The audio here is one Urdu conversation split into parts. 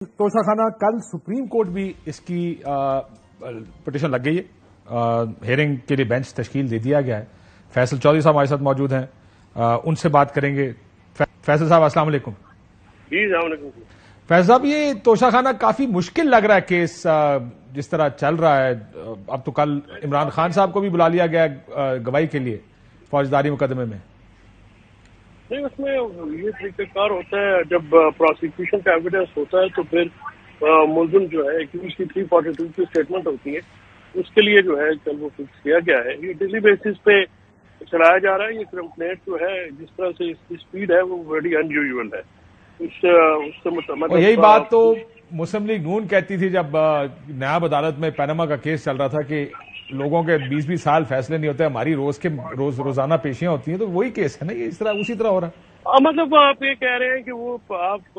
توشہ خانہ کل سپریم کورٹ بھی اس کی پٹیشن لگ گئی ہے، ہیئرنگ کے لیے بینچ تشکیل دے دیا گیا ہے۔ فیصل چودھری صاحب ہمارے ساتھ موجود ہیں، ان سے بات کریں گے۔ فیصل صاحب السلام علیکم۔ جی السلام علیکم۔ فیصل صاحب، یہ توشہ خانہ کافی مشکل لگ رہا ہے کیس جس طرح چل رہا ہے۔ اب تو کل عمران خان صاحب کو بھی بلا لیا گیا گواہی کے لیے فوجداری مقدمے میں۔ نہیں، اس میں یہ طریقہ کار ہوتا ہے، جب پروسیکیوشن کا ایویڈنس ہوتا ہے تو پھر ملزم جو ہے کی 342 کی اسٹیٹمنٹ ہوتی ہے، اس کے لیے جو ہے کل وہ فکس کیا گیا ہے۔ یہ ڈیلی بیسس پہ چلایا جا رہا ہے۔ یہ کمپلینٹ جو ہے جس طرح سے اس کی اسپیڈ ہے وہ بڑی ان یوزول ہے۔ اس سے مطلب یہی بات تو مسلم لیگ نون کہتی تھی جب نیاب عدالت میں پینما کا کیس چل رہا تھا کہ لوگوں کے 20 سال فیصلے نہیں ہوتے، ہماری روزانہ پیشیاں ہوتی ہیں، تو وہی کیس ہے نا، یہ اسی طرح ہو رہا ہے۔ مطلب آپ یہ کہہ رہے ہیں کہ وہ آپ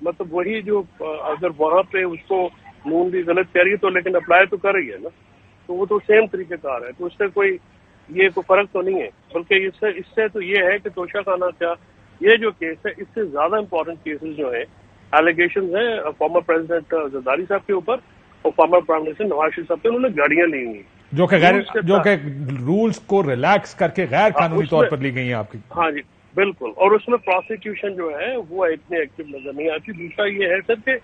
مطلب وہی جو اگر وہاں پہ اس کو نون بھی غلط کہہ رہی ہے تو لیکن اپلائی تو کر رہی ہے نا، تو وہ تو سیم طریقہ کار ہے، تو اس سے کوئی فرق تو نہیں ہے۔ بلکہ اس سے تو یہ ہے کہ توشہ خانہ کا یہ جو کیس ہے، اس سے زیادہ امپورٹنٹ کیسز جو ہیں، ایلیگیشنز ہیں فارمر پریزیڈنٹ زرداری صاحب کے اوپر اور former prime minister Nawaz Sharif صاحب پہ، انہوں نے گاڑیاں لی ہوئی جو کہ رولز کو ریلیکس کر کے غیر قانونی طور پر لی گئی ہیں آپ کی۔ ہاں جی بالکل، اور اس میں پروسیکیوشن جو ہے وہ اتنی ایکٹیو نظر نہیں آتی۔ دوسرا یہ ہے سر کہ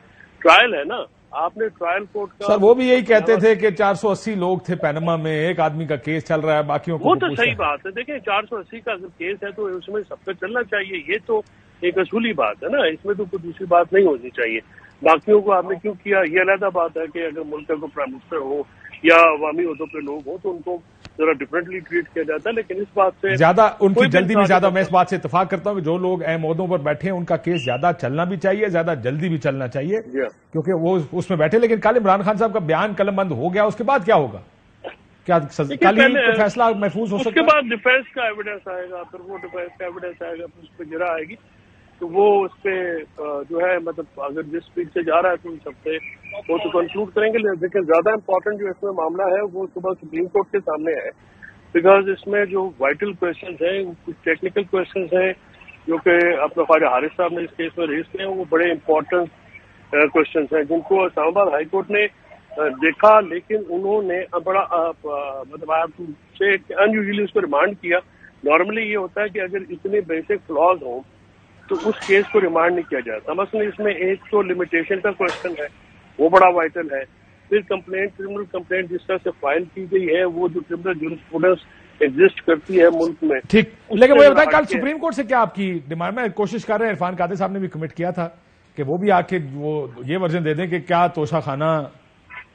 ٹرائل ہے نا، آپ نے ٹرائل کورٹ کا سر وہ بھی یہی کہتے تھے کہ 480 لوگ تھے پینما میں، ایک آدمی کا کیس چل رہا ہے، باقیوں کو وہ تو صحیح بات ہے۔ دیکھیں 480 کا اگر کیس ہے تو اس میں سب کا چلنا چاہیے، یہ تو ایک اصولی بات ہے نا، اس میں تو کوئی دوسری بات نہیں ہونی چاہیے۔ باقیوں کو آپ نے کیوں کیا، یہ علیحدہ بات ہے کہ اگر ملک کا کوئی پرائم منسٹر ہو یا عوامی عہدوں پہ لوگ ہوں تو ان کو ذرا ڈفرینٹلی ٹریٹ کیا جاتا ہے، لیکن اس بات سے زیادہ ان کی جلدی بھی زیادہ، میں اس بات سے اتفاق کرتا ہوں کہ جو لوگ اہم عہدوں پر بیٹھے ہیں ان کا کیس زیادہ چلنا بھی چاہیے، زیادہ جلدی بھی چلنا چاہیے، کیونکہ وہ اس میں بیٹھے۔ لیکن کل عمران خان صاحب کا بیان قلم بند ہو گیا، اس کے بعد کیا ہوگا؟ کیا کل ہی فیصلہ محفوظ ہو سکتا ہے؟ اس کے بعد ڈیفینس کا ایویڈنس آئے گا، پھر وہ ڈیفینس کا ایویڈنس آئے گا، پھر اس پہ گرا آئے گی، تو وہ اس پہ جو ہے مطلب اگر جس اسپیڈ سے جا رہا ہے تو ان سب سے وہ تو کنکلوڈ کریں گے۔ لیکن زیادہ امپورٹنٹ جو اس میں معاملہ ہے وہ صبح سپریم کورٹ کے سامنے ہے، بیکاز اس میں جو وائٹل کوشچنز ہیں، کچھ ٹیکنیکل کوشچنز ہیں جو کہ اپنے خواجہ حارث صاحب نے اس کیس میں ریز کیے ہیں، وہ بڑے امپورٹنٹ کوشچنز ہیں جن کو اسلام آباد ہائی کورٹ نے دیکھا، لیکن انہوں نے بڑا مطلب ان یوزلی اس کو ریمانڈ کیا۔ نارملی یہ ہوتا ہے کہ اگر اتنے بیسک فلاز ہوں تو اس کیس کو ریمانڈ نہیں کیا جاتا۔ مثلا اس میں ایک تو لمیٹیشن کا کوشچن ہے، وہ بڑا وائٹل ہے۔ پھر کرمنل کمپلینٹ جس طرح سے فائل کی گئی ہے، وہ جو کرمنل جورسپروڈنس ایگزسٹ کرتی ہے ملک میں، ٹھیک۔ لیکن وہ بتائیں کل سپریم کورٹ سے کیا آپ کی ڈیمانڈ میں کوشش کر رہے ہیں؟ عرفان قادری صاحب نے بھی کمٹ کیا تھا کہ وہ بھی آ کے وہ یہ ورژن دے دیں کہ کیا توشہ خانہ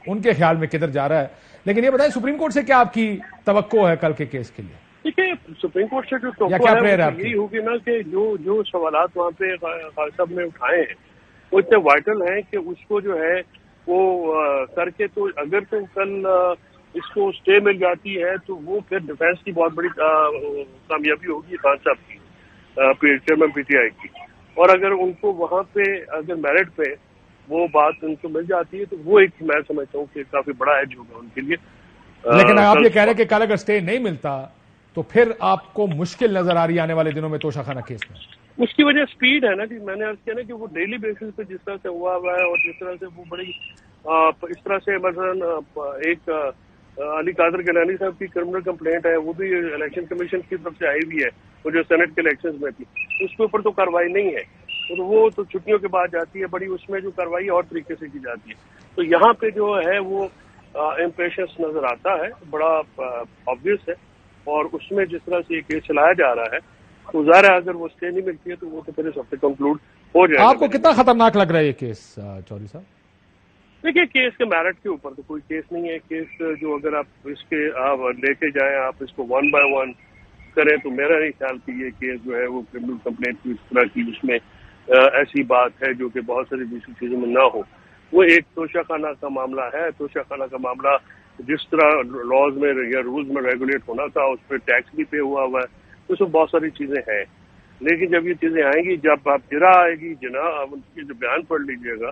ان کے خیال میں کدھر جا رہا ہے۔ لیکن یہ بتائیں سپریم کورٹ سے کیا آپ کی توقع ہے کل کے کیس کے لیے؟ دیکھیے سپریم کورٹ سے جو توقع ہے یہی ہوگی نا کہ جو سوالات وہاں پہ خالد صاحب نے اٹھائے ہیں وہ اتنے وائٹل ہیں کہ اس کو جو ہے وہ کر کے، تو اگر تو کل اس کو اسٹے مل جاتی ہے تو وہ پھر ڈیفینس کی بہت بڑی کامیابی ہوگی خان صاحب کی، چیئرمین پی ٹی آئی کی، اور اگر ان کو وہاں پہ اگر میرٹ پہ وہ بات ان کو مل جاتی ہے تو وہ ایک میں سمجھتا ہوں کہ کافی بڑا ایج ہوگا ان کے لیے۔ لیکن آپ یہ کہہ رہے ہیں کہ کل اگر اسٹے نہیں ملتا تو پھر آپ کو مشکل نظر آ رہی ہے آنے والے دنوں میں توشہ خانہ کیس میں؟ اس کی وجہ سپیڈ ہے نا جی، میں نے عرض کیا نا کہ وہ ڈیلی بیسس پہ جس طرح سے ہوا ہے اور جس طرح سے وہ بڑی اس طرح سے مثلا ایک علی قادر گیلانی صاحب کی کرمنل کمپلینٹ ہے، وہ بھی الیکشن کمیشن کی طرف سے آئی ہوئی ہے، وہ جو سینٹ کے الیکشن میں تھی، اس کے اوپر تو کاروائی نہیں ہے، تو وہ تو چھٹیوں کے بعد جاتی ہے بڑی، اس میں جو کاروائی اور طریقے سے کی جاتی ہے۔ تو یہاں پہ جو ہے وہ امپیشنس نظر آتا ہے، بڑا آبویس ہے، اور اس میں جس طرح سے یہ کیس چلایا جا رہا ہے تو ظاہر ہے اگر وہ اسٹے نہیں ملتی ہے تو وہ تو پھر سب سے کنکلوڈ ہو جائے گا۔ آپ کو کتنا خطرناک لگ رہا ہے یہ کیس چودھری صاحب؟ دیکھیے کیس کے میرٹ کے اوپر تو کوئی کیس نہیں ہے، کیس جو اگر آپ اس کے لے کے جائیں، آپ اس کو 1 by 1 کریں تو میرا نہیں خیال کہ یہ کیس جو ہے وہ کرمنل کمپلینٹ کی اس طرح کی اس میں ایسی بات ہے جو کہ بہت ساری دوسری چیزوں میں نہ ہو۔ وہ ایک توشہ خانہ کا معاملہ ہے، توشہ خانہ کا معاملہ جس طرح لاز میں یا رولز میں ریگولیٹ ہونا تھا اس پہ ٹیکس بھی پے ہوا ہے، اس میں بہت ساری چیزیں ہیں۔ لیکن جب یہ چیزیں آئیں گی، جب آپ جرا آئے گی، جناب ان کی جو بیان پڑھ لیجیے گا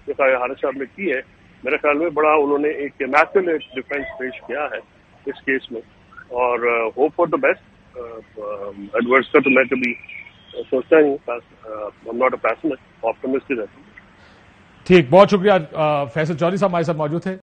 جو خواجہ حارث صاحب نے کی ہے، میرے خیال میں بڑا انہوں نے ایک امیکولیٹ ڈیفینس پیش کیا ہے اس کیس میں، اور hope for the best. Adverse کا تو میں کبھی سوچتا ہی ہوں، ناٹ اے پیسمسٹ، آپٹمسٹ رہتا ہوں۔ ٹھیک، بہت شکریہ فیصل چودھری صاحب ہمارے ساتھ موجود تھے.